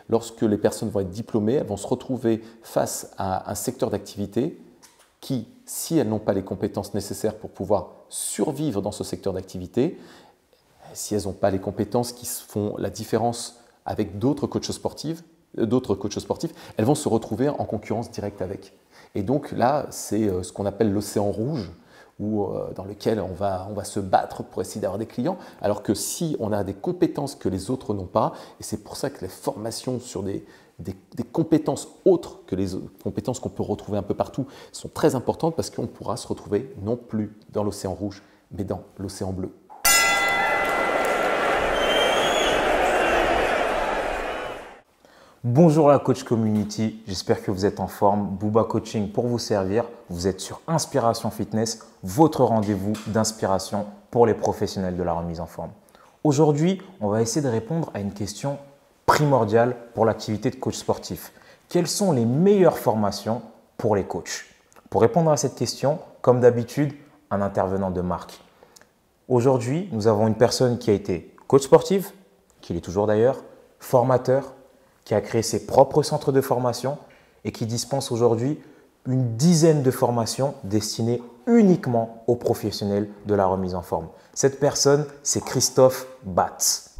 lorsque les personnes vont être diplômées, elles vont se retrouver face à un secteur d'activité qui, si elles n'ont pas les compétences nécessaires pour pouvoir survivre dans ce secteur d'activité, si elles n'ont pas les compétences qui font la différence avec d'autres coachs sportifs, elles vont se retrouver en concurrence directe avec. Et donc là, c'est ce qu'on appelle l'océan rouge, dans lequel on va se battre pour essayer d'avoir des clients, alors que si on a des compétences que les autres n'ont pas, et c'est pour ça que les formations sur des compétences autres que les compétences qu'on peut retrouver un peu partout sont très importantes, parce qu'on pourra se retrouver non plus dans l'océan rouge, mais dans l'océan bleu. Bonjour la coach community, j'espère que vous êtes en forme. Booba Coaching pour vous servir. Vous êtes sur Inspiration Fitness, votre rendez-vous d'inspiration pour les professionnels de la remise en forme. Aujourd'hui, on va essayer de répondre à une question primordiale pour l'activité de coach sportif. Quelles sont les meilleures formations pour les coachs? Pour répondre à cette question, comme d'habitude, un intervenant de marque. Aujourd'hui, nous avons une personne qui a été coach sportif, qui l'est toujours d'ailleurs, formateur, qui a créé ses propres centres de formation et qui dispense aujourd'hui une dizaine de formations destinées uniquement aux professionnels de la remise en forme. Cette personne, c'est Christophe Batz.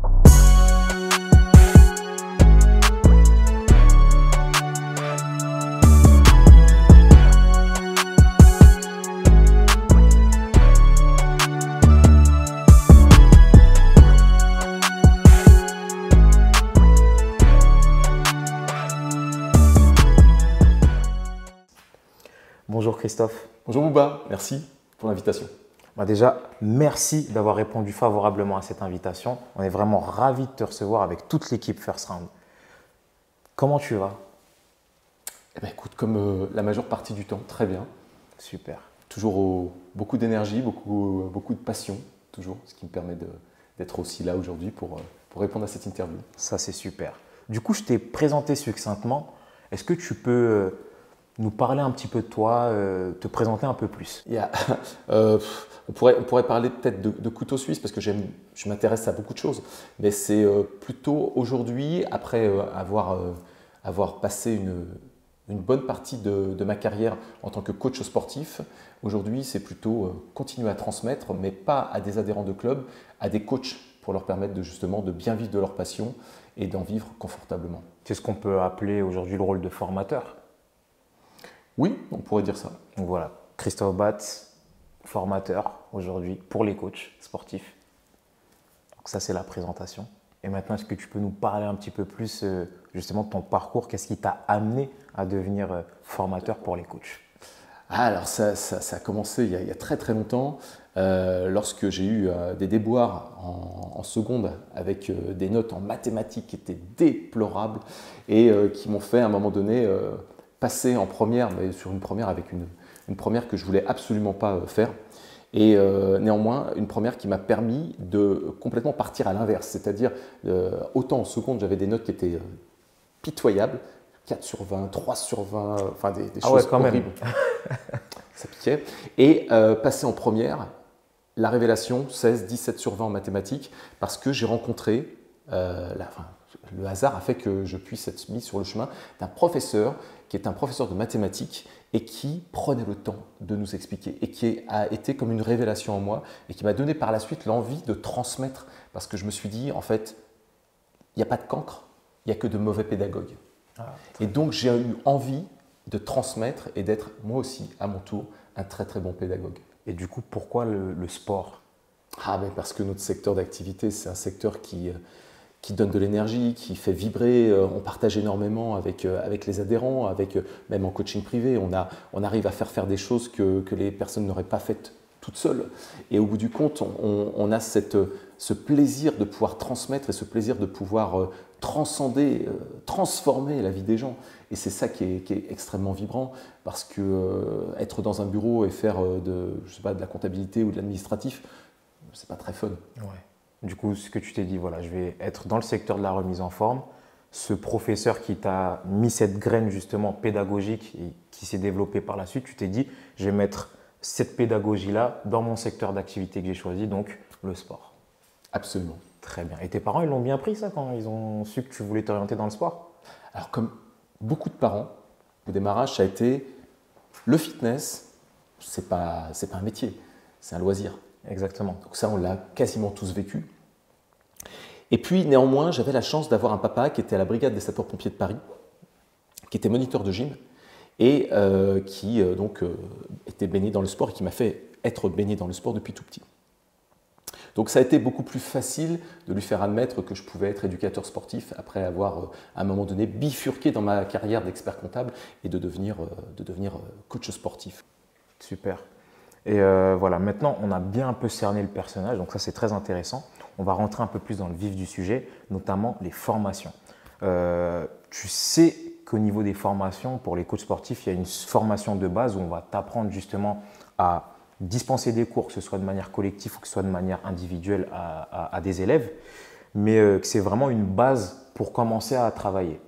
Bonjour Christophe. Bonjour Bouba, merci pour l'invitation. Déjà, merci d'avoir répondu favorablement à cette invitation. On est vraiment ravis de te recevoir avec toute l'équipe First Round. Comment tu vas? Écoute, comme la majeure partie du temps, très bien. Super. Toujours beaucoup d'énergie, beaucoup de passion, toujours, ce qui me permet d'être aussi là aujourd'hui pour répondre à cette interview. Ça, c'est super. Du coup, je t'ai présenté succinctement. Est-ce que tu peux nous parler un petit peu de toi, te présenter un peu plus? On pourrait parler peut-être de couteau suisse, parce que je m'intéresse à beaucoup de choses. Mais c'est plutôt aujourd'hui, après avoir passé une bonne partie de ma carrière en tant que coach sportif, aujourd'hui c'est plutôt continuer à transmettre, mais pas à des adhérents de club, à des coachs, pour leur permettre justement de bien vivre de leur passion et d'en vivre confortablement. C'est ce qu'on peut appeler aujourd'hui le rôle de formateur? Oui, on pourrait dire ça. Donc voilà, Christophe Batz, formateur aujourd'hui pour les coachs sportifs. Donc ça, c'est la présentation. Et maintenant, est-ce que tu peux nous parler un petit peu plus justement de ton parcours? Qu'est-ce qui t'a amené à devenir formateur pour les coachs? Alors ça a commencé il y a très très longtemps, lorsque j'ai eu des déboires en seconde avec des notes en mathématiques qui étaient déplorables et qui m'ont fait à un moment donné passer en première, mais sur une première avec une première que je voulais absolument pas faire. Et néanmoins, une première qui m'a permis de complètement partir à l'inverse. C'est-à-dire, autant en seconde, j'avais des notes qui étaient pitoyables, 4 sur 20, 3 sur 20, enfin des choses quand horribles. Même. Ça piquait. Et passer en première, la révélation, 16, 17 sur 20 en mathématiques, parce que j'ai rencontré le hasard a fait que je puisse être mis sur le chemin d'un professeur qui est un professeur de mathématiques et qui prenait le temps de nous expliquer et qui a été comme une révélation en moi et qui m'a donné par la suite l'envie de transmettre, parce que je me suis dit, en fait, il n'y a pas de cancre, il n'y a que de mauvais pédagogues. Et donc, j'ai eu envie de transmettre et d'être moi aussi, à mon tour, un très très bon pédagogue. Et du coup, pourquoi le sport? Parce que notre secteur d'activité, c'est un secteur qui donne de l'énergie, qui fait vibrer, on partage énormément avec les adhérents, même en coaching privé, on arrive à faire des choses que les personnes n'auraient pas faites toutes seules. Et au bout du compte, on a ce plaisir de pouvoir transmettre et ce plaisir de pouvoir transcender, transformer la vie des gens. Et c'est ça qui est extrêmement vibrant, parce que être dans un bureau et faire de la comptabilité ou de l'administratif, c'est pas très fun. Ouais. Du coup, ce que tu t'es dit, voilà, je vais être dans le secteur de la remise en forme. Ce professeur qui t'a mis cette graine justement pédagogique et qui s'est développée par la suite, tu t'es dit, je vais mettre cette pédagogie-là dans mon secteur d'activité que j'ai choisi, donc le sport. Absolument. Très bien. Et tes parents, ils l'ont bien pris ça quand ils ont su que tu voulais t'orienter dans le sport? Alors comme beaucoup de parents, au démarrage, ça a été le fitness, c'est pas un métier, c'est un loisir. Exactement. Donc ça, on l'a quasiment tous vécu. Et puis néanmoins, j'avais la chance d'avoir un papa qui était à la brigade des sapeurs-pompiers de Paris, qui était moniteur de gym et qui était baigné dans le sport et qui m'a fait être baigné dans le sport depuis tout petit. Donc ça a été beaucoup plus facile de lui faire admettre que je pouvais être éducateur sportif après avoir à un moment donné bifurqué dans ma carrière d'expert comptable et de devenir coach sportif. Super. Et voilà, maintenant on a bien un peu cerné le personnage, donc ça c'est très intéressant. On va rentrer un peu plus dans le vif du sujet, notamment les formations. Tu sais qu'au niveau des formations, pour les coachs sportifs, il y a une formation de base où on va t'apprendre justement à dispenser des cours, que ce soit de manière collective ou que ce soit de manière individuelle à des élèves, mais que c'est vraiment une base pour commencer à travailler.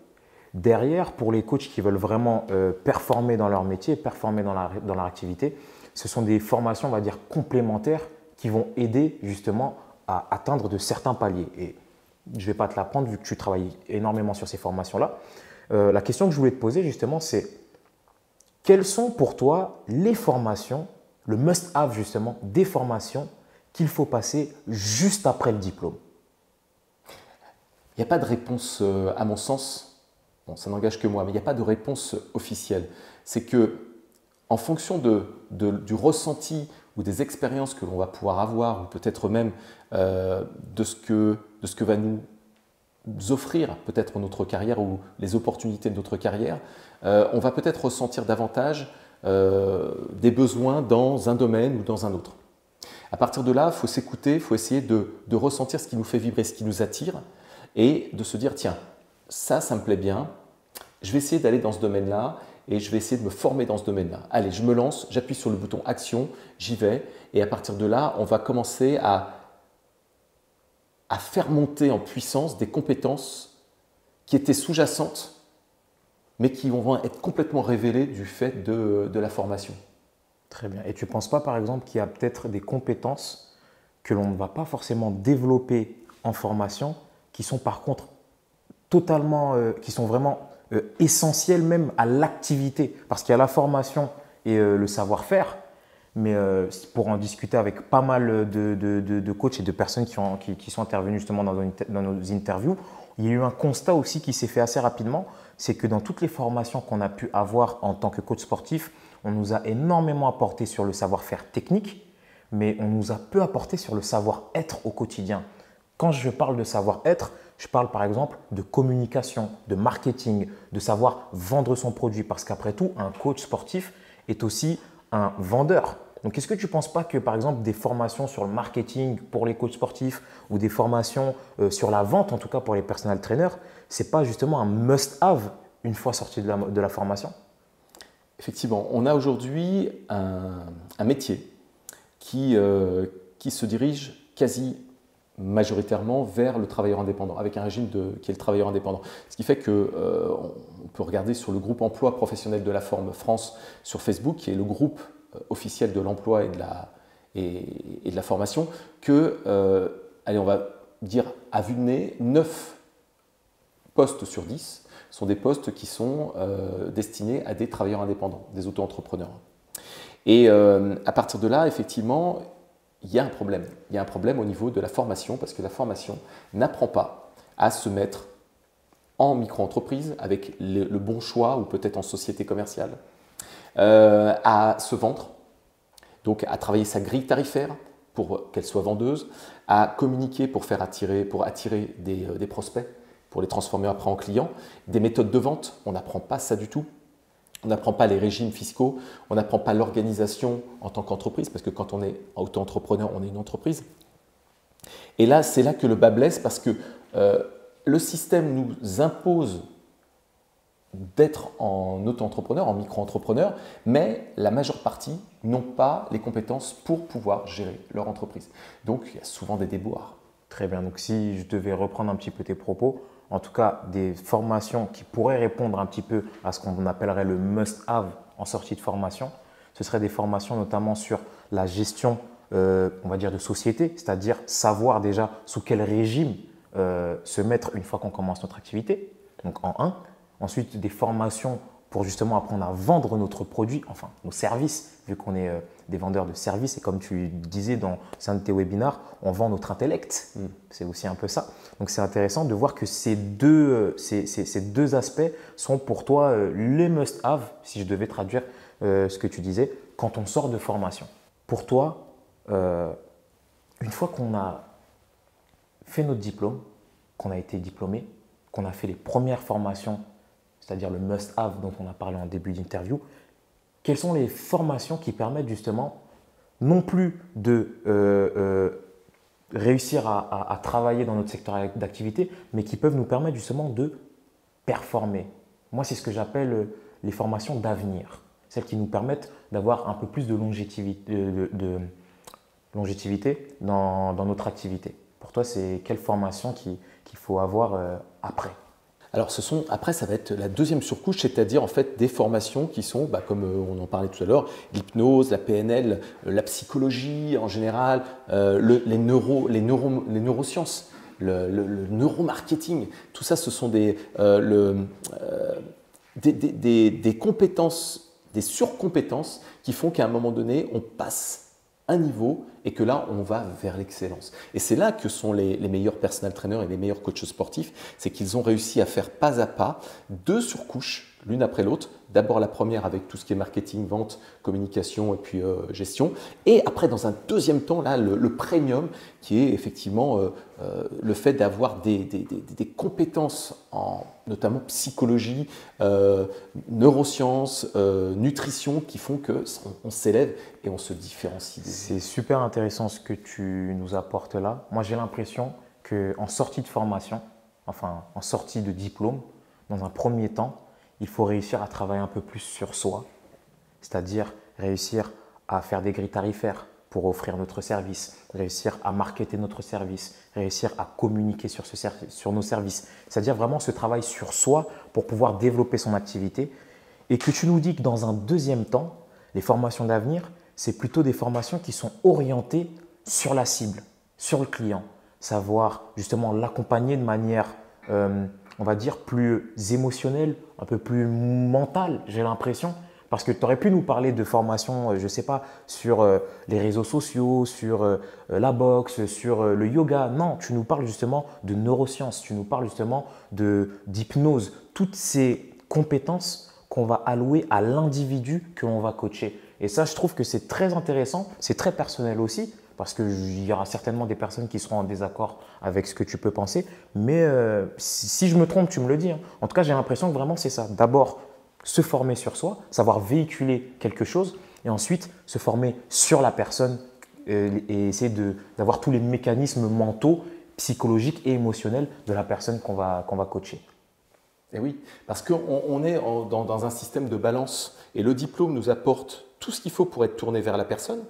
Derrière, pour les coachs qui veulent vraiment performer dans leur métier, performer dans leur activité, ce sont des formations, on va dire, complémentaires qui vont aider justement à atteindre de certains paliers. Et je ne vais pas te l'apprendre vu que tu travailles énormément sur ces formations-là. La question que je voulais te poser justement, c'est quelles sont pour toi les formations, le must-have justement des formations qu'il faut passer juste après le diplôme? Il n'y a pas de réponse, à mon sens, bon, ça n'engage que moi, mais il n'y a pas de réponse officielle. C'est que en fonction du ressenti ou des expériences que l'on va pouvoir avoir, ou peut-être même de ce que va nous offrir peut-être notre carrière ou les opportunités de notre carrière, on va peut-être ressentir davantage des besoins dans un domaine ou dans un autre. À partir de là, il faut s'écouter, il faut essayer de ressentir ce qui nous fait vibrer, ce qui nous attire, et de se dire, tiens, ça me plaît bien, je vais essayer d'aller dans ce domaine-là, et je vais essayer de me former dans ce domaine-là. Allez, je me lance, j'appuie sur le bouton action, j'y vais, et à partir de là, on va commencer à faire monter en puissance des compétences qui étaient sous-jacentes, mais qui vont être complètement révélées du fait de la formation. Très bien. Et tu ne penses pas, par exemple, qu'il y a peut-être des compétences que l'on ne va pas forcément développer en formation, qui sont par contre totalement, qui sont vraiment essentielles même à l'activité? Parce qu'il y a la formation et le savoir-faire, mais pour en discuter avec pas mal de coachs et de personnes qui sont intervenues justement dans nos interviews, il y a eu un constat aussi qui s'est fait assez rapidement, c'est que dans toutes les formations qu'on a pu avoir en tant que coach sportif, on nous a énormément apporté sur le savoir-faire technique, mais on nous a peu apporté sur le savoir-être au quotidien. Quand je parle de savoir-être, je parle par exemple de communication, de marketing, de savoir vendre son produit, parce qu'après tout, un coach sportif est aussi un vendeur. Donc, est-ce que tu ne penses pas que, par exemple, des formations sur le marketing pour les coachs sportifs ou des formations sur la vente, en tout cas pour les personal trainers, ce n'est pas justement un must-have une fois sorti de la formation? Effectivement, on a aujourd'hui un métier qui se dirige quasi majoritairement vers le travailleur indépendant, avec un régime qui est le travailleur indépendant. Ce qui fait qu'on peut regarder sur le groupe emploi professionnel de la forme France sur Facebook, qui est le groupe officiel de l'emploi et de la formation, que, allez, on va dire à vue de nez, 9 postes sur 10 sont des postes qui sont destinés à des travailleurs indépendants, des auto-entrepreneurs. Et à partir de là, effectivement, il y a un problème. Il y a un problème au niveau de la formation, parce que la formation n'apprend pas à se mettre en micro-entreprise avec le bon choix, ou peut-être en société commerciale, à se vendre, donc à travailler sa grille tarifaire pour qu'elle soit vendeuse, à communiquer pour attirer des prospects, pour les transformer après en clients, des méthodes de vente, on n'apprend pas ça du tout. On n'apprend pas les régimes fiscaux, on n'apprend pas l'organisation en tant qu'entreprise, parce que quand on est auto-entrepreneur, on est une entreprise. Et là, c'est là que le bas blesse, parce que le système nous impose d'être en auto-entrepreneur, en micro-entrepreneur, mais la majeure partie n'ont pas les compétences pour pouvoir gérer leur entreprise. Donc, il y a souvent des déboires. Très bien. Donc, si je devais reprendre un petit peu tes propos, en tout cas des formations qui pourraient répondre un petit peu à ce qu'on appellerait le must-have en sortie de formation, ce seraient des formations notamment sur la gestion on va dire, de société, c'est-à-dire savoir déjà sous quel régime se mettre une fois qu'on commence notre activité, donc en un. Ensuite, des formations pour justement apprendre à vendre notre produit, enfin nos services, vu qu'on est des vendeurs de services. Et comme tu disais dans un de tes webinars, on vend notre intellect. C'est aussi un peu ça. Donc, c'est intéressant de voir que ces deux aspects sont pour toi les must-have, si je devais traduire ce que tu disais, quand on sort de formation. Pour toi, une fois qu'on a fait notre diplôme, qu'on a été diplômé, qu'on a fait les premières formations, c'est-à-dire le must-have dont on a parlé en début d'interview, quelles sont les formations qui permettent justement non plus de réussir à travailler dans notre secteur d'activité, mais qui peuvent nous permettre justement de performer. Moi, c'est ce que j'appelle les formations d'avenir, celles qui nous permettent d'avoir un peu plus de longévité dans notre activité. Pour toi, c'est quelle formation qu'il faut avoir après? Alors après, ça va être la deuxième surcouche, c'est-à-dire en fait des formations qui sont, comme on en parlait tout à l'heure, l'hypnose, la PNL, la psychologie en général, les neurosciences, le neuromarketing. Tout ça, ce sont des compétences, des surcompétences qui font qu'à un moment donné, on passe un niveau et que là, on va vers l'excellence. Et c'est là que sont les meilleurs personal trainers et les meilleurs coachs sportifs, c'est qu'ils ont réussi à faire pas à pas deux surcouches, l'une après l'autre. D'abord la première avec tout ce qui est marketing, vente, communication et puis gestion. Et après, dans un deuxième temps, là, le premium qui est effectivement le fait d'avoir des compétences en notamment psychologie, neurosciences, nutrition qui font qu'on s'élève et on se différencie. C'est super intéressant ce que tu nous apportes là. Moi, j'ai l'impression qu'en sortie de formation, enfin en sortie de diplôme, dans un premier temps, il faut réussir à travailler un peu plus sur soi, c'est-à-dire réussir à faire des grilles tarifaires pour offrir notre service, réussir à marketer notre service, réussir à communiquer sur nos services, c'est-à-dire vraiment ce travail sur soi pour pouvoir développer son activité. Et que tu nous dis que dans un deuxième temps, les formations d'avenir, c'est plutôt des formations qui sont orientées sur la cible, sur le client, savoir justement l'accompagner de manière on va dire, plus émotionnel, un peu plus mental, j'ai l'impression. Parce que tu aurais pu nous parler de formation, je ne sais pas, sur les réseaux sociaux, sur la boxe, sur le yoga. Non, tu nous parles justement de neurosciences, tu nous parles justement d'hypnose. Toutes ces compétences qu'on va allouer à l'individu que l'on va coacher. Et ça, je trouve que c'est très intéressant, c'est très personnel aussi. Parce qu'il y aura certainement des personnes qui seront en désaccord avec ce que tu peux penser. Mais si je me trompe, tu me le dis. Hein. En tout cas, j'ai l'impression que vraiment c'est ça. D'abord, se former sur soi, savoir véhiculer quelque chose. Et ensuite, se former sur la personne et essayer d'avoir tous les mécanismes mentaux, psychologiques et émotionnels de la personne qu'on va coacher. Et oui, parce qu'on est dans un système de balance. Et le diplôme nous apporte tout ce qu'il faut pour être tourné vers la personne.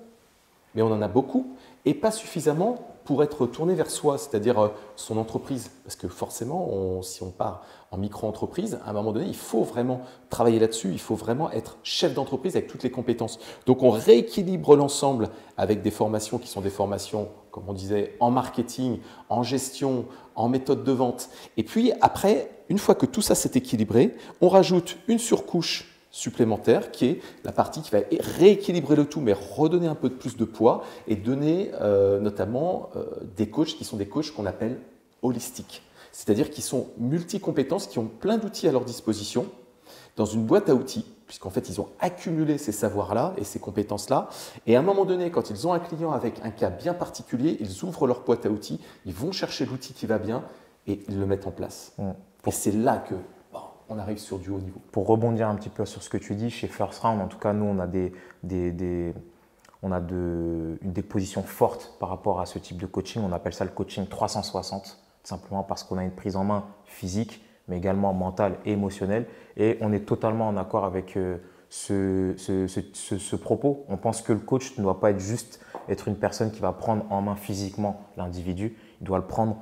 Mais on en a beaucoup et pas suffisamment pour être tourné vers soi, c'est-à-dire son entreprise. Parce que forcément, si on part en micro-entreprise, à un moment donné, il faut vraiment travailler là-dessus, il faut vraiment être chef d'entreprise avec toutes les compétences. Donc on rééquilibre l'ensemble avec des formations qui sont des formations, comme on disait, en marketing, en gestion, en méthode de vente. Et puis après, une fois que tout ça s'est équilibré, on rajoute une surcouche supplémentaire qui est la partie qui va rééquilibrer le tout mais redonner un peu plus de poids et donner notamment des coachs qui sont des coachs qu'on appelle holistiques, c'est-à-dire qui sont multi-compétences, qui ont plein d'outils à leur disposition dans une boîte à outils, puisqu'en fait ils ont accumulé ces savoirs-là et ces compétences-là, et à un moment donné, quand ils ont un client avec un cas bien particulier, ils ouvrent leur boîte à outils, ils vont chercher l'outil qui va bien et ils le mettent en place. Et c'est là que on arrive sur du haut niveau. Pour rebondir un petit peu sur ce que tu dis, chez First Round, en tout cas, nous, on a des positions fortes par rapport à ce type de coaching. On appelle ça le coaching 360, simplement parce qu'on a une prise en main physique, mais également mentale et émotionnelle. Et on est totalement en accord avec ce propos. On pense que le coach ne doit pas être juste être une personne qui va prendre en main physiquement l'individu, il doit le prendre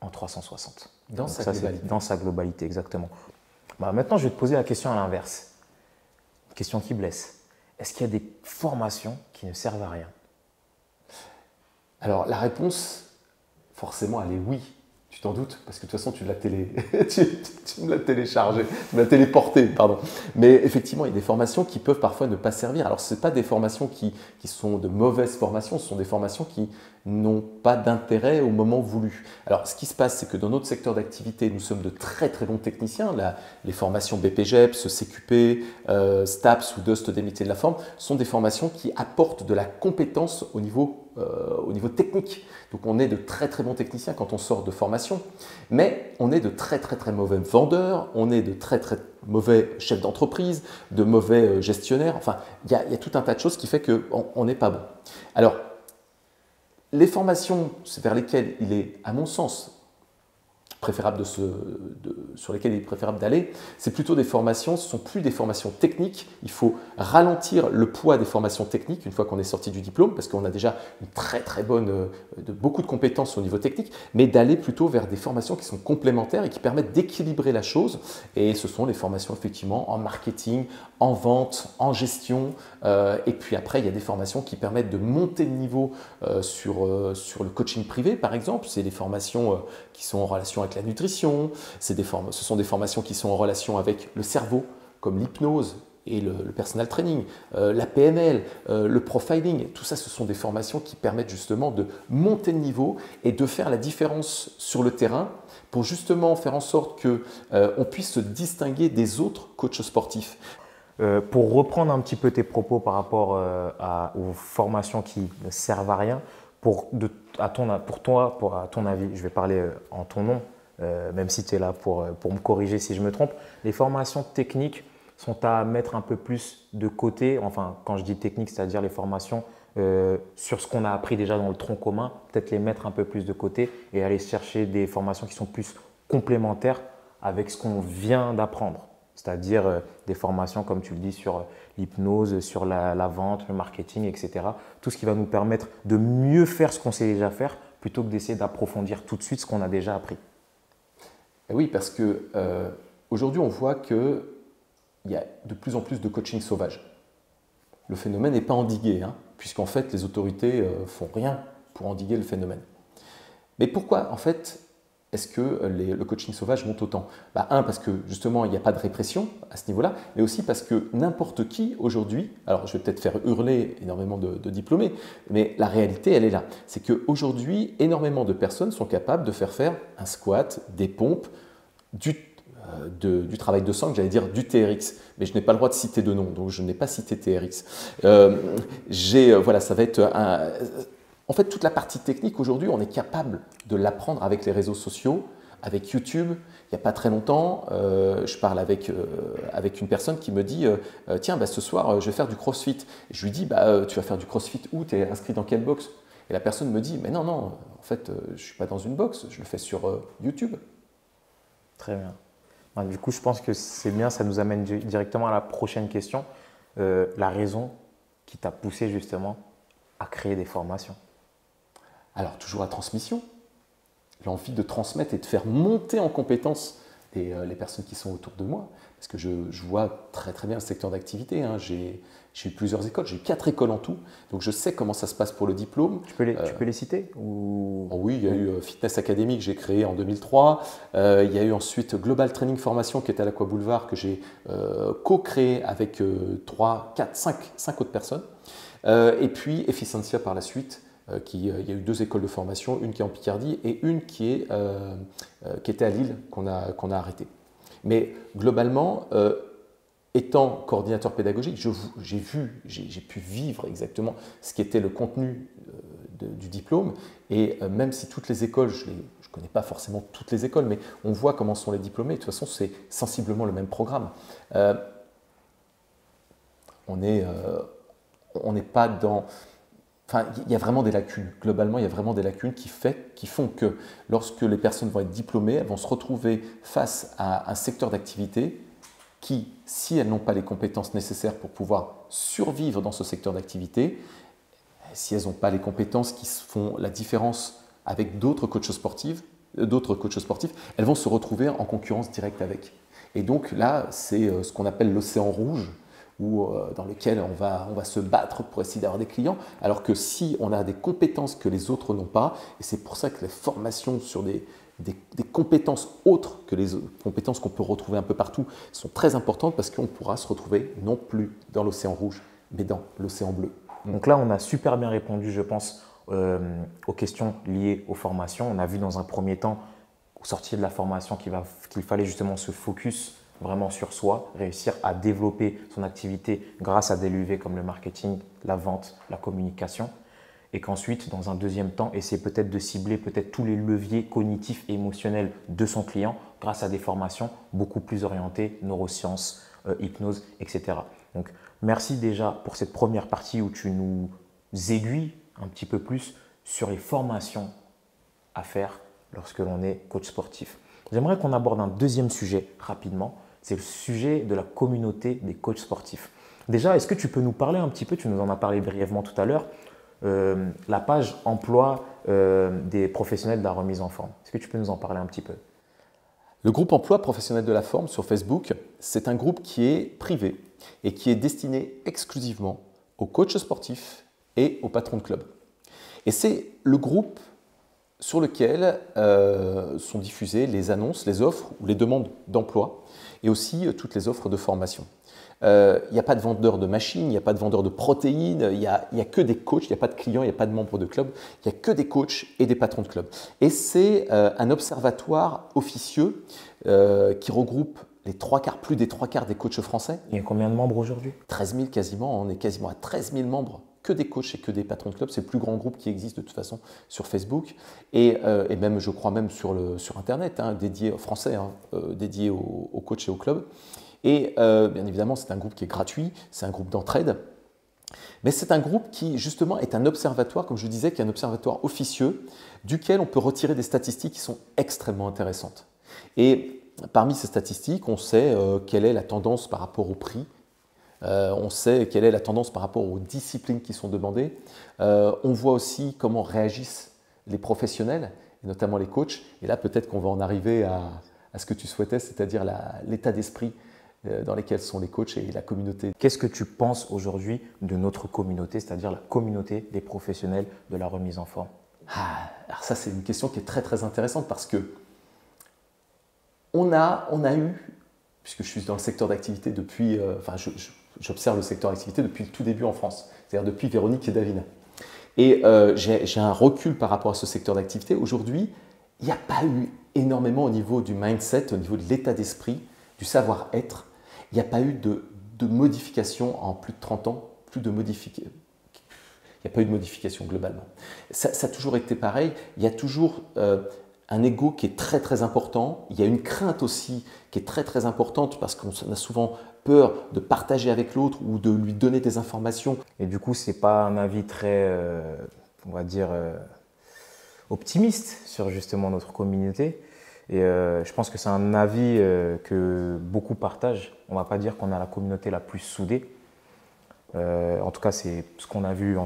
en 360. Dans sa globalité, exactement. Maintenant, je vais te poser la question à l'inverse. Une question qui blesse. Est-ce qu'il y a des formations qui ne servent à rien? Alors la réponse, forcément, elle est oui. Tu t'en doutes, parce que de toute façon, tu me l'as téléchargé, tu me l'as téléporté, pardon. Mais effectivement, il y a des formations qui peuvent parfois ne pas servir. Alors, ce n'est pas des formations qui sont de mauvaises formations, ce sont des formations qui n'ont pas d'intérêt au moment voulu. Alors, ce qui se passe, c'est que dans notre secteur d'activité, nous sommes de très très bons techniciens. Les formations BPGEPS, CQP, STAPS ou DOST des métiers de la forme sont des formations qui apportent de la compétence au niveau technique. Donc on est de très très bons techniciens quand on sort de formation, mais on est de très très très mauvais vendeurs, on est de très très mauvais chefs d'entreprise, de mauvais gestionnaires. Enfin, il y a tout un tas de choses qui fait qu'on n'est pas bon. Alors, les formations vers lesquelles il est, à mon sens, préférable sur lesquelles il est préférable d'aller, c'est plutôt des formations, ce ne sont plus des formations techniques. Il faut ralentir le poids des formations techniques une fois qu'on est sorti du diplôme, parce qu'on a déjà une très très bonne, beaucoup de compétences au niveau technique, mais d'aller plutôt vers des formations qui sont complémentaires et qui permettent d'équilibrer la chose. Et ce sont les formations effectivement en marketing, en vente, en gestion. Et puis après, il y a des formations qui permettent de monter de niveau sur le coaching privé, par exemple. C'est des formations qui sont en relation avec la nutrition, ce sont des formations qui sont en relation avec le cerveau, comme l'hypnose et le personal training, la PNL, le profiling. Tout ça, ce sont des formations qui permettent justement de monter de niveau et de faire la différence sur le terrain pour justement faire en sorte qu'on puisse se distinguer des autres coachs sportifs. Pour reprendre un petit peu tes propos par rapport aux formations qui ne servent à rien, à ton avis, je vais parler en ton nom, même si tu es là pour me corriger si je me trompe, les formations techniques sont à mettre un peu plus de côté. Enfin, quand je dis technique, c'est-à-dire les formations sur ce qu'on a appris déjà dans le tronc commun, peut-être les mettre un peu plus de côté et aller chercher des formations qui sont plus complémentaires avec ce qu'on vient d'apprendre. C'est-à-dire des formations, comme tu le dis, sur l'hypnose, sur la vente, le marketing, etc. Tout ce qui va nous permettre de mieux faire ce qu'on sait déjà faire plutôt que d'essayer d'approfondir tout de suite ce qu'on a déjà appris. Oui, parce qu'aujourd'hui, on voit qu'il y a de plus en plus de coaching sauvage. Le phénomène n'est pas endigué, puisqu'en fait, les autorités font rien pour endiguer le phénomène. Mais pourquoi, en fait, est-ce que le coaching sauvage monte autant? Parce que justement, il n'y a pas de répression à ce niveau-là, mais aussi parce que n'importe qui aujourd'hui, alors je vais peut-être faire hurler énormément de diplômés, mais la réalité, elle est là. C'est qu'aujourd'hui, énormément de personnes sont capables de faire un squat, des pompes, du travail de sang, j'allais dire du TRX, mais je n'ai pas le droit de citer de nom, donc je n'ai pas cité TRX. Ça va être un… En fait, toute la partie technique, aujourd'hui, on est capable de l'apprendre avec les réseaux sociaux, avec YouTube. Il n'y a pas très longtemps, je parle avec une personne qui me dit « Tiens, ce soir, je vais faire du crossfit ». Et je lui dis « Tu vas faire du crossfit où? Tu es inscrit dans quelle box ?» Et la personne me dit « Mais non, en fait, je ne suis pas dans une box, je le fais sur YouTube. » Très bien. Du coup, je pense que c'est bien, ça nous amène directement à la prochaine question. La raison qui t'a poussé justement à créer des formations? Alors, toujours la transmission, l'envie de transmettre et de faire monter en compétence les personnes qui sont autour de moi. Parce que je vois très très bien le secteur d'activité. J'ai eu plusieurs écoles, j'ai eu 4 écoles en tout. Donc je sais comment ça se passe pour le diplôme. Tu peux les citer ou… Oui, il y a eu Fitness Academy que j'ai créé en 2003. Il y a eu ensuite Global Training Formation qui est à l'Aqua Boulevard que j'ai co-créé avec 5 autres personnes. Et puis Efficiencia par la suite. Il y a eu 2 écoles de formation, une qui est en Picardie et une qui était à Lille qu'on a arrêtée. Mais globalement, étant coordinateur pédagogique, j'ai pu vivre exactement ce qui était le contenu du diplôme. Et même si toutes les écoles, je ne connais pas forcément toutes les écoles, mais on voit comment sont les diplômés. De toute façon, c'est sensiblement le même programme. On n'est pas dans… Enfin, il y a vraiment des lacunes. Globalement, il y a vraiment des lacunes qui font que lorsque les personnes vont être diplômées, elles vont se retrouver face à un secteur d'activité qui, si elles n'ont pas les compétences nécessaires pour pouvoir survivre dans ce secteur d'activité, si elles n'ont pas les compétences qui font la différence avec d'autres coachs sportifs, elles vont se retrouver en concurrence directe avec. Et donc là, c'est ce qu'on appelle l'océan rouge, ou dans lequel on va se battre pour essayer d'avoir des clients, alors que si on a des compétences que les autres n'ont pas, et c'est pour ça que les formations sur des compétences autres que les compétences qu'on peut retrouver un peu partout sont très importantes parce qu'on pourra se retrouver non plus dans l'océan rouge, mais dans l'océan bleu. Donc là, on a super bien répondu, je pense, aux questions liées aux formations. On a vu dans un premier temps, au sortir de la formation, qu'il fallait justement se focus vraiment sur soi, réussir à développer son activité grâce à des leviers comme le marketing, la vente, la communication. Et qu'ensuite, dans un deuxième temps, essayer peut-être de cibler peut-être tous les leviers cognitifs et émotionnels de son client grâce à des formations beaucoup plus orientées neurosciences, hypnose, etc. Donc, merci déjà pour cette première partie où tu nous aiguilles un petit peu plus sur les formations à faire lorsque l'on est coach sportif. J'aimerais qu'on aborde un deuxième sujet rapidement, c'est le sujet de la communauté des coachs sportifs. Déjà, est-ce que tu peux nous parler un petit peu, tu nous en as parlé brièvement tout à l'heure, la page emploi des professionnels de la remise en forme. Est-ce que tu peux nous en parler un petit peu? Le groupe emploi professionnel de la forme sur Facebook, c'est un groupe qui est privé et qui est destiné exclusivement aux coachs sportifs et aux patrons de club. Et c'est le groupe sur lequel sont diffusées les annonces, les offres ou les demandes d'emploi et aussi toutes les offres de formation. Il n'y a pas de vendeur de machines, il n'y a pas de vendeur de protéines, il n'y a que des coachs, il n'y a pas de clients, il n'y a pas de membres de club, il n'y a que des coachs et des patrons de club. Et c'est un observatoire officieux qui regroupe plus des trois quarts des coachs français. Il y a combien de membres aujourd'hui? 13 000 quasiment, on est quasiment à 13 000 membres, que des coachs et que des patrons de club. C'est le plus grand groupe qui existe de toute façon sur Facebook et même, je crois même sur Internet, dédié français, dédié aux coachs et aux clubs. Et bien évidemment, c'est un groupe qui est gratuit, c'est un groupe d'entraide, mais c'est un groupe qui justement est un observatoire, comme je disais, qui est un observatoire officieux, duquel on peut retirer des statistiques qui sont extrêmement intéressantes. Et parmi ces statistiques, on sait quelle est la tendance par rapport au prix, on sait quelle est la tendance par rapport aux disciplines qui sont demandées, on voit aussi comment réagissent les professionnels, et notamment les coachs, et là peut-être qu'on va en arriver à ce que tu souhaitais, c'est-à-dire l'état d'esprit dans lesquels sont les coachs et la communauté. Qu'est-ce que tu penses aujourd'hui de notre communauté, c'est-à-dire la communauté des professionnels de la remise en forme? Alors ça, c'est une question qui est très très intéressante parce que on a eu, puisque je suis dans le secteur d'activité depuis, j'observe le secteur d'activité depuis le tout début en France, c'est-à-dire depuis Véronique et Davina. Et j'ai un recul par rapport à ce secteur d'activité. Aujourd'hui, il n'y a pas eu énormément au niveau du mindset, au niveau de l'état d'esprit, du savoir-être. Il n'y a pas eu de modification en plus de 30 ans, il n'y a pas eu de modification globalement. Ça a toujours été pareil, il y a toujours un ego qui est très très important, il y a une crainte aussi qui est très très importante parce qu'on a souvent peur de partager avec l'autre ou de lui donner des informations. Et du coup, ce n'est pas un avis très, on va dire, optimiste sur justement notre communauté. Et je pense que c'est un avis que beaucoup partagent. On ne va pas dire qu'on a la communauté la plus soudée. En tout cas, c'est ce qu'on a vu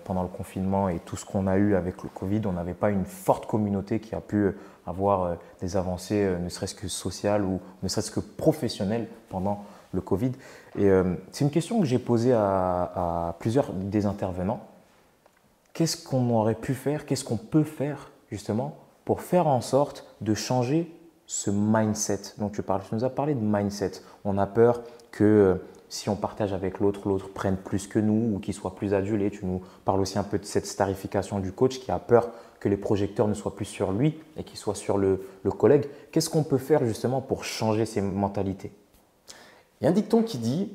pendant le confinement et tout ce qu'on a eu avec le Covid. On n'avait pas une forte communauté qui a pu avoir des avancées, ne serait-ce que sociales ou ne serait-ce que professionnelles pendant le Covid. Et c'est une question que j'ai posée à plusieurs des intervenants. Qu'est-ce qu'on aurait pu faire, qu'est-ce qu'on peut faire justement pour faire en sorte de changer ce mindset dont tu parles? Tu nous as parlé de mindset. On a peur que si on partage avec l'autre, l'autre prenne plus que nous ou qu'il soit plus adulé. Tu nous parles aussi un peu de cette starification du coach qui a peur que les projecteurs ne soient plus sur lui et qu'ils soient sur le collègue. Qu'est-ce qu'on peut faire justement pour changer ces mentalités? Il y a un dicton qui dit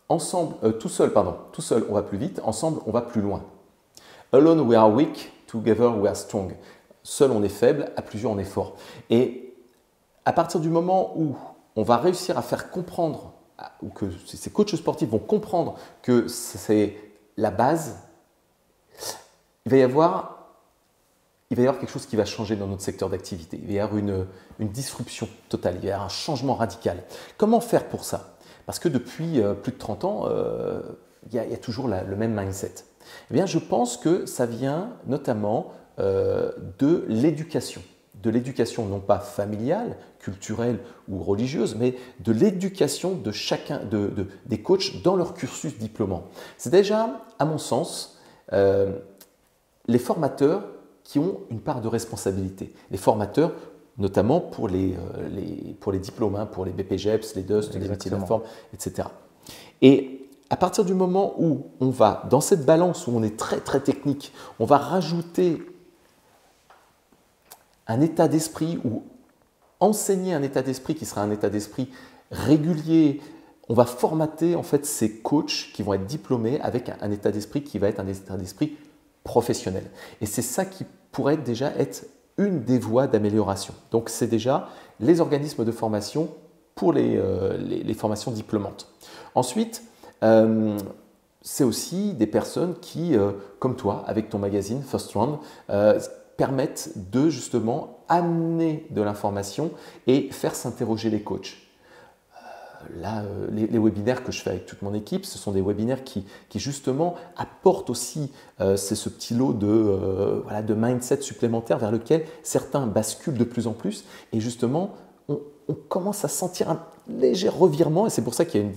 tout seul on va plus vite, ensemble on va plus loin. Alone we are weak, together we are strong. Seul on est faible, à plusieurs on est fort. Et à partir du moment où on va réussir à faire comprendre, ou que ces coachs sportifs vont comprendre que c'est la base, il va y avoir quelque chose qui va changer dans notre secteur d'activité. Il va y avoir une disruption totale, il va y avoir un changement radical. Comment faire pour ça? Parce que depuis plus de 30 ans, il y a toujours le même mindset. Eh bien, je pense que ça vient notamment de l'éducation, de l'éducation, non pas familiale, culturelle ou religieuse, mais de l'éducation de chacun des coachs dans leur cursus diplômant. C'est déjà, à mon sens, les formateurs qui ont une part de responsabilité. Les formateurs, notamment pour les diplômes, hein, pour les BPGEPS, les DUST, les métiers de la forme, etc. Et à partir du moment où on va, dans cette balance où on est très très technique, on va rajouter un état d'esprit ou enseigner un état d'esprit qui sera un état d'esprit régulier, on va formater en fait ces coachs qui vont être diplômés avec un état d'esprit qui va être un état d'esprit professionnel. Et c'est ça qui pourrait déjà être une des voies d'amélioration. Donc c'est déjà les organismes de formation pour les formations diplômantes. Ensuite, c'est aussi des personnes qui, comme toi, avec ton magazine First Round, permettent de justement amener de l'information et faire s'interroger les coachs. Là, les webinaires que je fais avec toute mon équipe, ce sont des webinaires qui justement apportent aussi ce petit lot de mindset supplémentaire vers lequel certains basculent de plus en plus. Et justement, on commence à sentir un léger revirement. Et c'est pour ça qu'il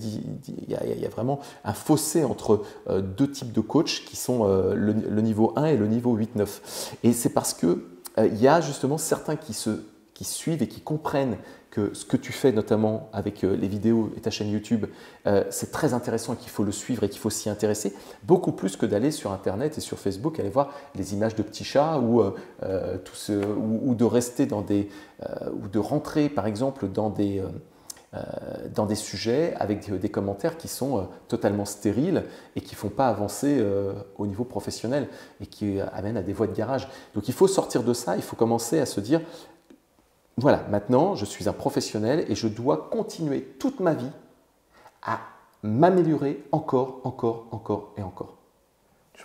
y a vraiment un fossé entre deux types de coachs qui sont le niveau 1 et le niveau 8-9. Et c'est parce qu'il y a justement certains qui suivent et qui comprennent que ce que tu fais, notamment avec les vidéos et ta chaîne YouTube, c'est très intéressant et qu'il faut le suivre et qu'il faut s'y intéresser, beaucoup plus que d'aller sur Internet et sur Facebook, aller voir les images de petits chats ou de rester ou de rentrer, par exemple, dans des sujets avec des commentaires qui sont totalement stériles et qui ne font pas avancer au niveau professionnel et qui amènent à des voies de garage. Donc il faut sortir de ça, il faut commencer à se dire voilà, maintenant je suis un professionnel et je dois continuer toute ma vie à m'améliorer encore et encore.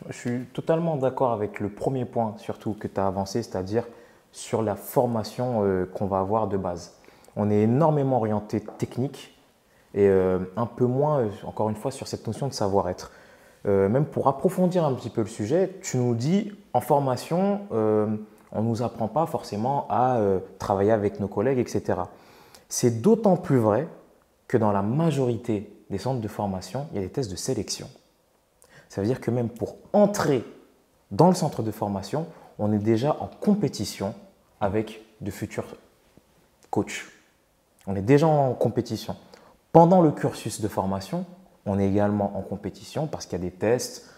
Je suis totalement d'accord avec le premier point surtout que tu as avancé, c'est-à-dire sur la formation qu'on va avoir de base. On est énormément orienté technique et un peu moins, encore une fois, sur cette notion de savoir-être. Même pour approfondir un petit peu le sujet, tu nous dis en formation, on ne nous apprend pas forcément à travailler avec nos collègues, etc. C'est d'autant plus vrai que dans la majorité des centres de formation, il y a des tests de sélection. Ça veut dire que même pour entrer dans le centre de formation, on est déjà en compétition avec de futurs coachs. On est déjà en compétition. Pendant le cursus de formation, on est également en compétition parce qu'il y a des tests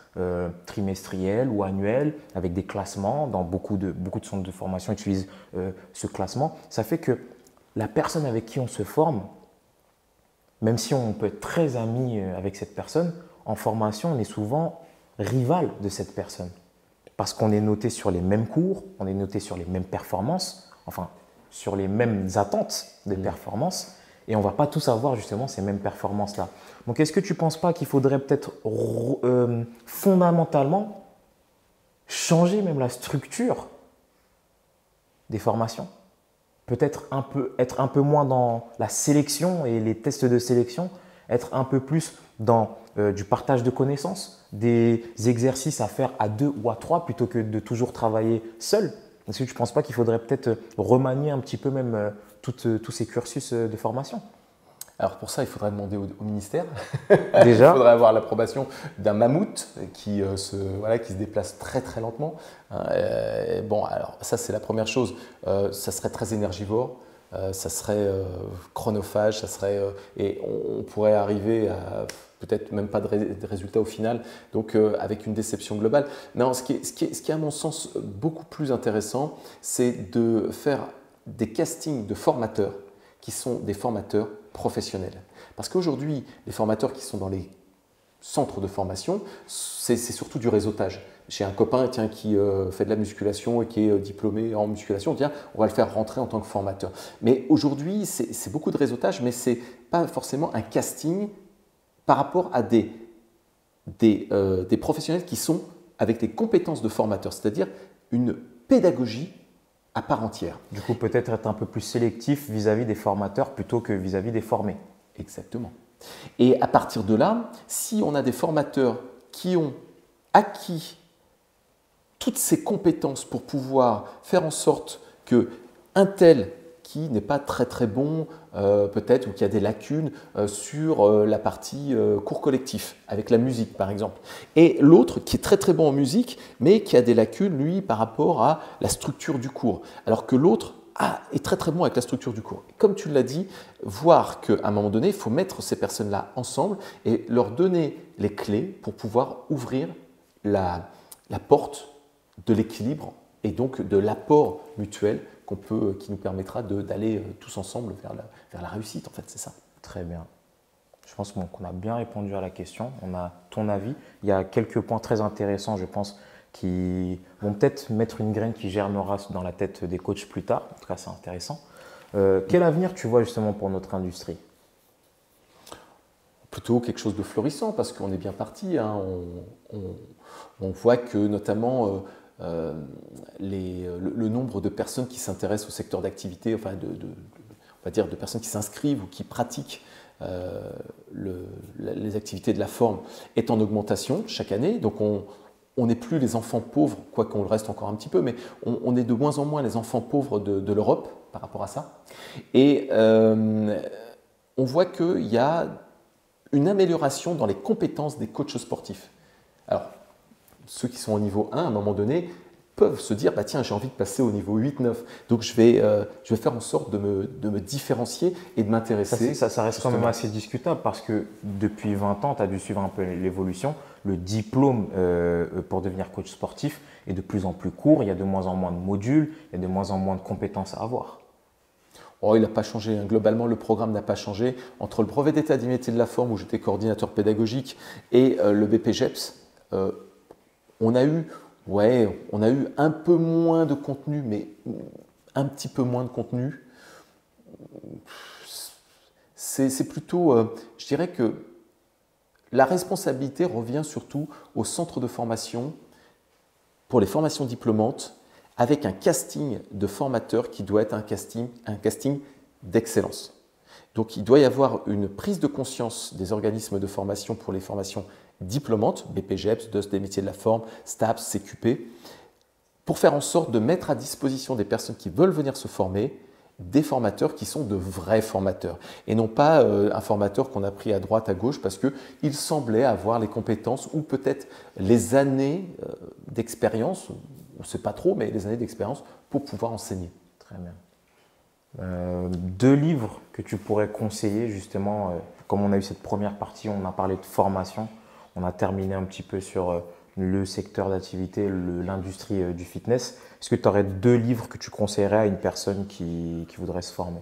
trimestriels ou annuels avec des classements. Dans beaucoup de centres de formation utilisent ce classement. Ça fait que la personne avec qui on se forme, même si on peut être très ami avec cette personne, en formation, on est souvent rival de cette personne. Parce qu'on est noté sur les mêmes cours, on est noté sur les mêmes performances, enfin sur les mêmes attentes de performance, et on ne va pas tous avoir justement ces mêmes performances-là. Donc est-ce que tu ne penses pas qu'il faudrait peut-être fondamentalement changer même la structure des formations? Peut-être être un peu moins dans la sélection et les tests de sélection, être un peu plus dans du partage de connaissances, des exercices à faire à 2 ou à 3 plutôt que de toujours travailler seul. Est-ce que tu ne penses pas qu'il faudrait peut-être remanier un petit peu même tous ces cursus de formation? Alors pour ça, il faudrait demander au ministère. Déjà. Il faudrait avoir l'approbation d'un mammouth qui se déplace très très lentement. Bon, alors ça c'est la première chose. Ça serait très énergivore, ça serait chronophage, et on pourrait arriver à peut-être même pas de résultat au final, donc avec une déception globale. Non, ce qui est à mon sens beaucoup plus intéressant, c'est de faire des castings de formateurs qui sont des formateurs professionnels. Parce qu'aujourd'hui, les formateurs qui sont dans les centres de formation, c'est surtout du réseautage. J'ai un copain qui fait de la musculation et qui est diplômé en musculation, on va le faire rentrer en tant que formateur. Mais aujourd'hui, c'est beaucoup de réseautage, mais ce n'est pas forcément un casting par rapport à des professionnels qui sont avec des compétences de formateur, c'est-à-dire une pédagogie à part entière. Du coup, peut-être être un peu plus sélectif vis-à-vis des formateurs plutôt que vis-à-vis des formés. Exactement. Et à partir de là, si on a des formateurs qui ont acquis toutes ces compétences pour pouvoir faire en sorte que un tel qui n'est pas très très bon, peut-être, ou qui a des lacunes sur la partie cours collectif, avec la musique par exemple. Et l'autre qui est très très bon en musique, mais qui a des lacunes, lui, par rapport à la structure du cours. Alors que l'autre est très très bon avec la structure du cours. Comme tu l'as dit, voir qu'à un moment donné, il faut mettre ces personnes-là ensemble et leur donner les clés pour pouvoir ouvrir la porte de l'équilibre et donc de l'apport mutuel qui nous permettra d'aller tous ensemble vers la réussite, en fait, c'est ça. Très bien. Je pense qu'on a bien répondu à la question. On a ton avis. Il y a quelques points très intéressants, je pense, qui vont peut-être mettre une graine qui germera dans la tête des coachs plus tard. En tout cas, c'est intéressant. Quel avenir tu vois justement pour notre industrie? Plutôt quelque chose de florissant, parce qu'on est bien parti. Hein. On voit que notamment le nombre de personnes qui s'intéressent au secteur d'activité, enfin on va dire de personnes qui s'inscrivent ou qui pratiquent les activités de la forme est en augmentation chaque année. Donc on n'est plus les enfants pauvres, quoi qu'on le reste encore un petit peu, mais on est de moins en moins les enfants pauvres de l'Europe par rapport à ça. Et on voit qu'il y a une amélioration dans les compétences des coachs sportifs. Alors, ceux qui sont au niveau 1, à un moment donné, peuvent se dire, bah, tiens, j'ai envie de passer au niveau 8-9. Donc, je vais faire en sorte de me différencier et de m'intéresser. Ça reste quand même assez discutable parce que depuis 20 ans, tu as dû suivre un peu l'évolution. Le diplôme pour devenir coach sportif est de plus en plus court. Il y a de moins en moins de modules, il y a de moins en moins de compétences à avoir. Oh, il n'a pas changé. Globalement, le programme n'a pas changé. Entre le brevet d'état des métiers de la forme, où j'étais coordinateur pédagogique, et le BPGEPS, on a eu un peu moins de contenu, mais un petit peu moins de contenu. C'est plutôt, je dirais que la responsabilité revient surtout au centre de formation pour les formations diplômantes, avec un casting de formateurs qui doit être un casting d'excellence. Donc il doit y avoir une prise de conscience des organismes de formation pour les formations diplômantes, BPGEPS, DOS des métiers de la forme, STAPS, CQP, pour faire en sorte de mettre à disposition des personnes qui veulent venir se former des formateurs qui sont de vrais formateurs et non pas un formateur qu'on a pris à droite, à gauche parce qu'il semblait avoir les compétences ou peut-être les années d'expérience, on ne sait pas trop, mais les années d'expérience pour pouvoir enseigner. Très bien. 2 livres que tu pourrais conseiller justement, comme on a eu cette première partie, on a parlé de formation, on a terminé un petit peu sur le secteur d'activité, l'industrie du fitness. Est-ce que tu aurais 2 livres que tu conseillerais à une personne qui voudrait se former?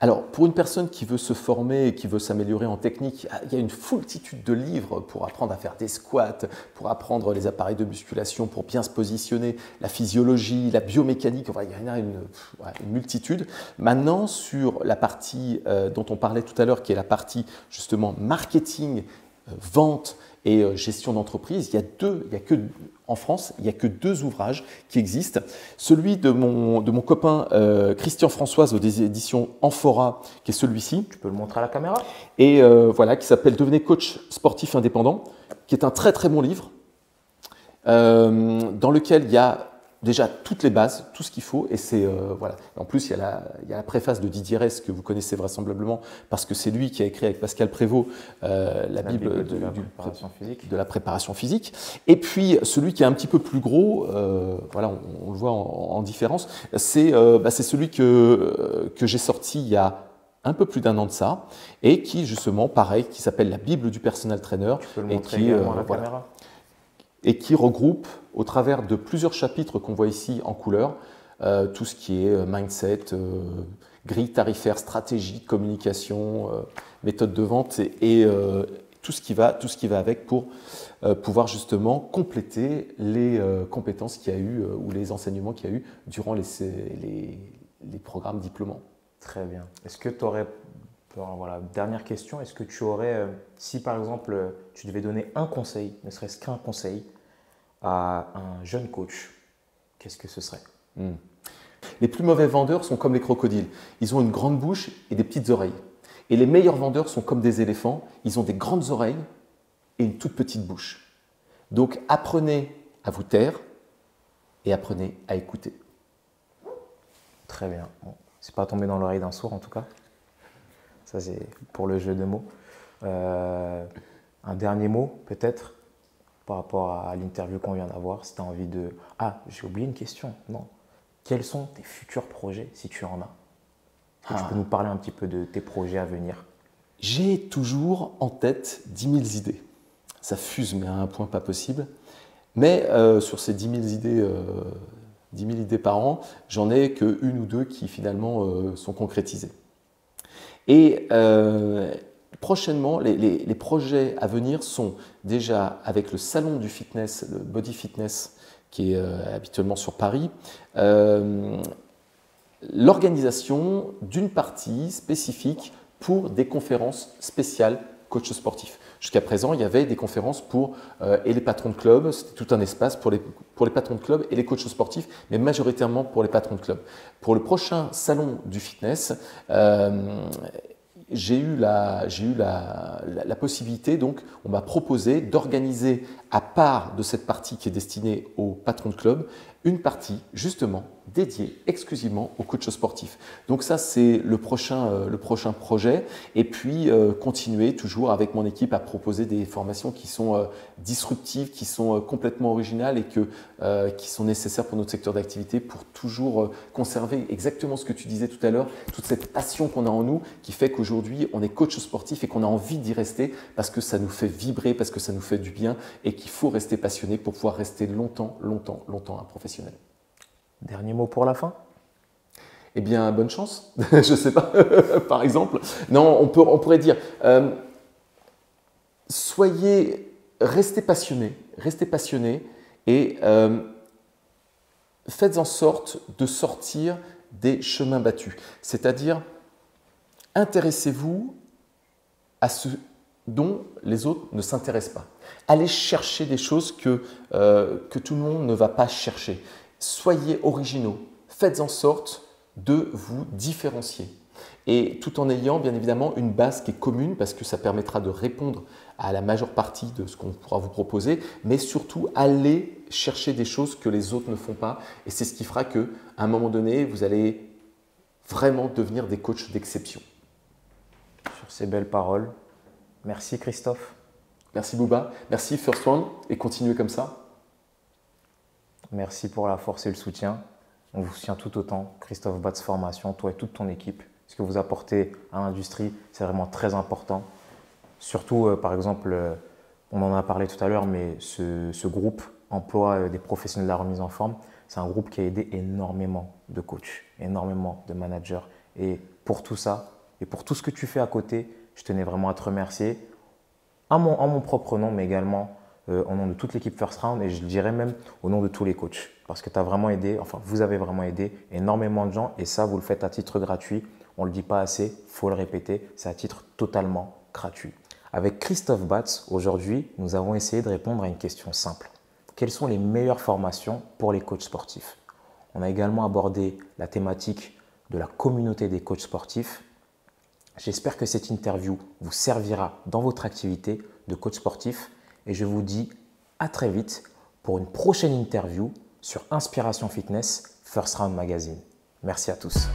Alors, pour une personne qui veut se former et qui veut s'améliorer en technique, il y a une foultitude de livres pour apprendre à faire des squats, pour apprendre les appareils de musculation, pour bien se positionner, la physiologie, la biomécanique, enfin, il y en a une multitude. Maintenant, sur la partie dont on parlait tout à l'heure, qui est la partie justement marketing, vente et gestion d'entreprise, en France, il n'y a que 2 ouvrages qui existent. Celui de mon copain Christian Françoise aux éditions Amphora, qui est celui-ci. Tu peux le montrer à la caméra? Et voilà, qui s'appelle Devenez coach sportif indépendant, qui est un très très bon livre, dans lequel il y a déjà toutes les bases, tout ce qu'il faut. Et c'est voilà. En plus, il y a la préface de Didier Ress que vous connaissez vraisemblablement parce que c'est lui qui a écrit avec Pascal Prévost la Bible de la préparation physique. Et puis celui qui est un petit peu plus gros, voilà, on le voit en différence, c'est celui que j'ai sorti il y a un peu plus d'1 an de ça et qui justement, pareil, qui s'appelle la Bible du personal trainer. Tu peux le montrer également à la caméra. Et qui regroupe, au travers de plusieurs chapitres qu'on voit ici en couleur, tout ce qui est mindset, grille tarifaire, stratégie, communication, méthode de vente et tout ce qui va avec pour pouvoir justement compléter les compétences qu'il y a eu ou les enseignements qu'il y a eu durant les programmes diplômants. Très bien. Est-ce que tu aurais, voilà, dernière question, est-ce que tu aurais, si par exemple tu devais donner un conseil, ne serait-ce qu'un conseil à un jeune coach, qu'est-ce que ce serait? Les plus mauvais vendeurs sont comme les crocodiles. Ils ont une grande bouche et des petites oreilles. Et les meilleurs vendeurs sont comme des éléphants. Ils ont des grandes oreilles et une toute petite bouche. Donc apprenez à vous taire et apprenez à écouter. Très bien. Bon, c'est pas tombé dans l'oreille d'un sourd en tout cas. Ça, c'est pour le jeu de mots. Un dernier mot, peut-être, par rapport à l'interview qu'on vient d'avoir. Si tu as envie de… Ah, j'ai oublié une question. Non. Quels sont tes futurs projets, si tu en as? Tu peux nous parler un petit peu de tes projets à venir? J'ai toujours en tête 10 000 idées. Ça fuse, mais à un point pas possible. Mais sur ces 10 000 idées par an, j'en ai qu'une ou deux qui finalement sont concrétisées. Et prochainement, les projets à venir sont déjà avec le salon du fitness, le Body Fitness, qui est habituellement sur Paris, l'organisation d'une partie spécifique pour des conférences spéciales coach sportif. Jusqu'à présent, il y avait des conférences pour et les patrons de club, c'était tout un espace pour les patrons de club et les coachs sportifs, mais majoritairement pour les patrons de club. Pour le prochain salon du fitness, j'ai eu la possibilité, donc on m'a proposé d'organiser à part de cette partie qui est destinée aux patrons de club, une partie justement dédiée exclusivement aux coachs sportifs. Donc ça, c'est le prochain projet. Et puis continuer toujours avec mon équipe à proposer des formations qui sont disruptives, qui sont complètement originales et qui sont nécessaires pour notre secteur d'activité pour toujours conserver exactement ce que tu disais tout à l'heure, toute cette passion qu'on a en nous qui fait qu'aujourd'hui, on est coach sportif et qu'on a envie d'y rester parce que ça nous fait vibrer, parce que ça nous fait du bien et qu'il faut rester passionné pour pouvoir rester longtemps un professionnel. Dernier mot pour la fin? Eh bien, bonne chance, je ne sais pas, par exemple. Non, on pourrait dire, restez passionnés et faites en sorte de sortir des chemins battus. C'est-à-dire, intéressez-vous à ce dont les autres ne s'intéressent pas. Allez chercher des choses que tout le monde ne va pas chercher. Soyez originaux, faites en sorte de vous différencier. Et tout en ayant bien évidemment une base qui est commune parce que ça permettra de répondre à la majeure partie de ce qu'on pourra vous proposer, mais surtout allez chercher des choses que les autres ne font pas. Et c'est ce qui fera qu'à un moment donné, vous allez vraiment devenir des coachs d'exception. Sur ces belles paroles, merci Christophe. Merci Bouba, merci First One et continuez comme ça. Merci pour la force et le soutien. On vous soutient tout autant. Christophe Batz Formation, toi et toute ton équipe. Ce que vous apportez à l'industrie, c'est vraiment très important. Surtout, par exemple, on en a parlé tout à l'heure, mais ce groupe emploie des professionnels de la remise en forme. C'est un groupe qui a aidé énormément de coachs, énormément de managers. Et pour tout ça, et pour tout ce que tu fais à côté, je tenais vraiment à te remercier. En mon propre nom, mais également au nom de toute l'équipe First Round et je dirais même au nom de tous les coachs. Parce que tu as vraiment aidé, enfin vous avez vraiment aidé énormément de gens et ça, vous le faites à titre gratuit. On ne le dit pas assez, il faut le répéter, c'est à titre totalement gratuit. Avec Christophe Batz, aujourd'hui, nous avons essayé de répondre à une question simple. Quelles sont les meilleures formations pour les coachs sportifs? On a également abordé la thématique de la communauté des coachs sportifs. J'espère que cette interview vous servira dans votre activité de coach sportif et je vous dis à très vite pour une prochaine interview sur Inspiration Fitness First Round Magazine. Merci à tous.